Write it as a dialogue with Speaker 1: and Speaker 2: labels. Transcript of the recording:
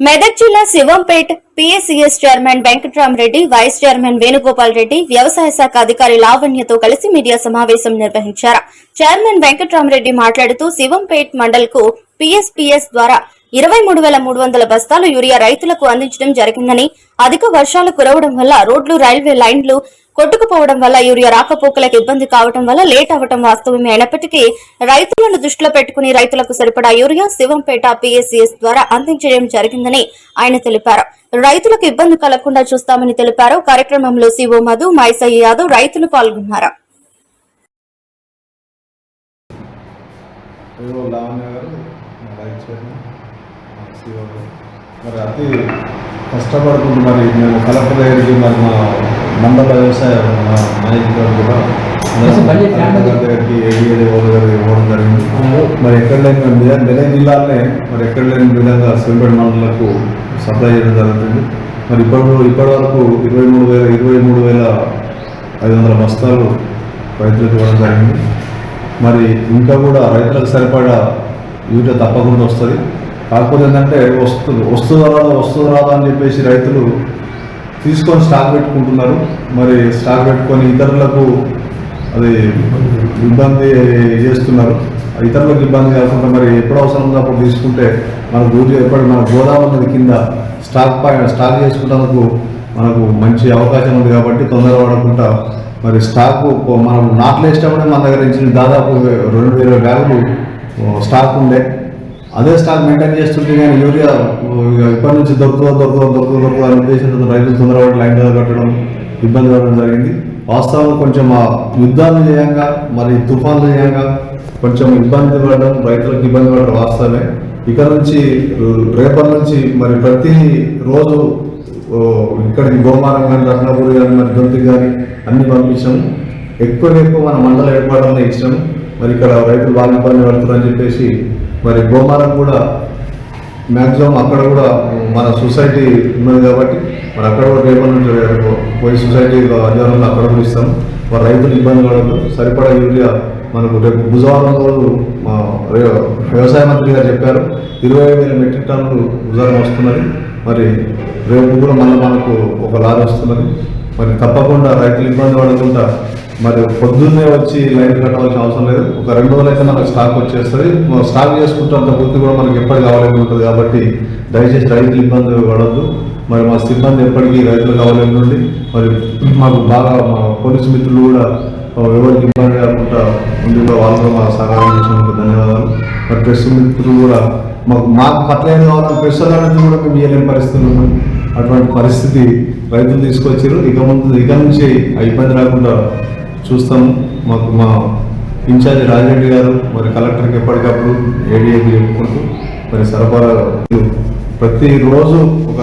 Speaker 1: మెదక్ జిల్లా Shivampet PSCS chairman Venkatramareddy, vice chairman Venugopal Reddy, వ్యవసాయ శాఖ అధికారి లావణ్యతో కలిసి మీడియా సమావేశం నిర్వహించారు. చైర్మన్ వెంకట్రామరెడ్డి మాట్లాడుతూ శివంపేట్ మండల్ కు పిఎస్పిఎస్ ద్వారా 23,300 బస్తాలు యూరియా రైతులకు అందించడం జరిగిందని, అధిక వర్షాలు కురవడం వల్ల రోడ్లు, రైల్వే లైన్లు కొట్టుకుపోవడం వల్ల యూరియా రాకపోకలకు ఇబ్బంది కావడం వల్ల లేట్ అవడం వాస్తవమే అయినప్పటికీ రైతులను దృష్టిలో పెట్టుకుని రైతులకు సరిపడా యూరియా శివంపేట పిఎస్సిఎస్ ద్వారా అందించడం జరిగిందని ఆయన తెలిపారు. రైతులకు ఇబ్బంది కలగకుండా చూస్తామని తెలిపారు. కార్యక్రమంలో సిఓ మధు, మైసయ్య యాదవ్ రైతులు పాల్గొన్నారు.
Speaker 2: మరి అతి కష్టపడుతుంది. మరి మేము కలెక్టర్ దగ్గరికి మరి మా మండల వ్యవసాయ నాయకులు కూడా దగ్గరికి ఏడీఏ గారు ఇవ్వడం జరిగింది. మరి ఎక్కడ లేని మెదక్ జిల్లాలోనే మరి ఎక్కడ లేని విధంగా శివంపేట మండలకు సప్లై చేయడం జరుగుతుంది. మరి ఇప్పటి వరకు 23,500 బస్తాలు రైతులకు ఇవ్వడం జరిగింది. మరి ఇంకా కూడా రైతులకు సరిపడా యూరియా తప్పకుండా వస్తుంది. కాకపోతే ఏంటంటే వస్తుందా రాదా అని చెప్పేసి రైతులు తీసుకొని స్టాక్ పెట్టుకుంటున్నారు. మరి స్టాక్ పెట్టుకొని ఇతరులకు అది ఇబ్బంది చేస్తున్నారు. ఇతరులకు ఇబ్బంది కాకుండా మరి ఎప్పుడు అవసరం ఉందో అప్పుడు తీసుకుంటే మనకు ఎప్పుడు మన గోదావరి ఉన్నది కింద స్టాక్ చేసుకుంటేందుకు మనకు మంచి అవకాశం ఉంది. కాబట్టి తొందరపడకుండా మరి స్టాక్ మనం నాట్లు వేసేటప్పుడే మన దగ్గర నుంచి దాదాపు 2,000 బ్యాగులు స్టాక్ ఉండే. అదే స్టాక్ మెయింటైన్ చేస్తుంటే కానీ యూరియా ఇప్పటి నుంచి దొరుకుతుందో అనే ఉద్దేశంతో రైతులు తొందరపడి లైన్ కట్టడం ఇబ్బంది పడడం జరిగింది. వాస్తవంగా కొంచెం ఆ యుద్ధాలు చేయంగా మరి తుఫాన్లు చేయంగా కొంచెం ఇబ్బంది పడడం, రైతులకు ఇబ్బంది పడడం వాస్తవమే. ఇక్కడ నుంచి రేపటి నుంచి మరి ప్రతి రోజు ఇక్కడికి గోమారం కానీ, రత్నపూరి కానీ, మరి దొంతికి కానీ అన్ని పంపించాము. ఎక్కువ మన మండల ఏర్పాటులో ఇచ్చాము. మరి ఇక్కడ రైతులు బాగా ఇబ్బంది పడుతున్నారని చెప్పేసి మరి గోమారం కూడా మ్యాక్సిమం అక్కడ కూడా మన సొసైటీ ఉన్నది కాబట్టి మరి అక్కడ కూడా రేపటి నుంచి పోయి సొసైటీ ఆధ్వర్యంలో అక్కడ కూడా ఇస్తాం. మరి రైతులు ఇబ్బంది పడదు. సరిపడా యూరియా మనకు రేపు బుధవారం రోజు మా వ్యవసాయ మంత్రి గారు చెప్పారు 25,000 మెట్రిక్ టన్నులు బుధవారం వస్తున్నది. మరి రేపు కూడా మళ్ళీ మనకు ఒక లారీ వస్తున్నది. మరి తప్పకుండా రైతులు ఇబ్బంది పడకుండా మరి పొద్దున్నే వచ్చి లైన్ కట్టవలసిన అవసరం లేదు. ఒక 2 రోజులైతే మనకు స్టాక్ వచ్చేస్తుంది. స్టాక్ చేసుకుంటే అంత పూర్తి కూడా మనకి ఎప్పటికీ అవైలబుల్ ఉంటుంది. కాబట్టి దయచేసి రైతులు ఇబ్బంది పడద్దు. మరి మా సిబ్బంది ఎప్పటికీ రైతులకు అవైలబుల్ ఉంది. మరి మాకు బాగా మా పోలీసు మిత్రులు కూడా ఎవరికి ఇబ్బంది కాకుండా ముందుగా వాళ్ళు కూడా మా సహకారం చేసినందుకు ధన్యవాదాలు. మరి ప్రెస్ మిత్రులు కూడా మాకు పట్ల ఏం కావాలని ప్రెస్ అనేది కూడా మేము ఇవ్వలేని పరిస్థితులు ఉన్నాం. అటువంటి పరిస్థితి రైతులు తీసుకొచ్చారు. ఇక నుంచి ఆ ఇబ్బంది రాకుండా చూస్తాము. మాకు మా ఇన్ఛార్జి రాజిరెడ్డి గారు మరి కలెక్టర్కి ఎప్పటికప్పుడు ఏడీఏకి చెప్పుకుంటూ మరి సరఫరా ప్రతిరోజు ఒక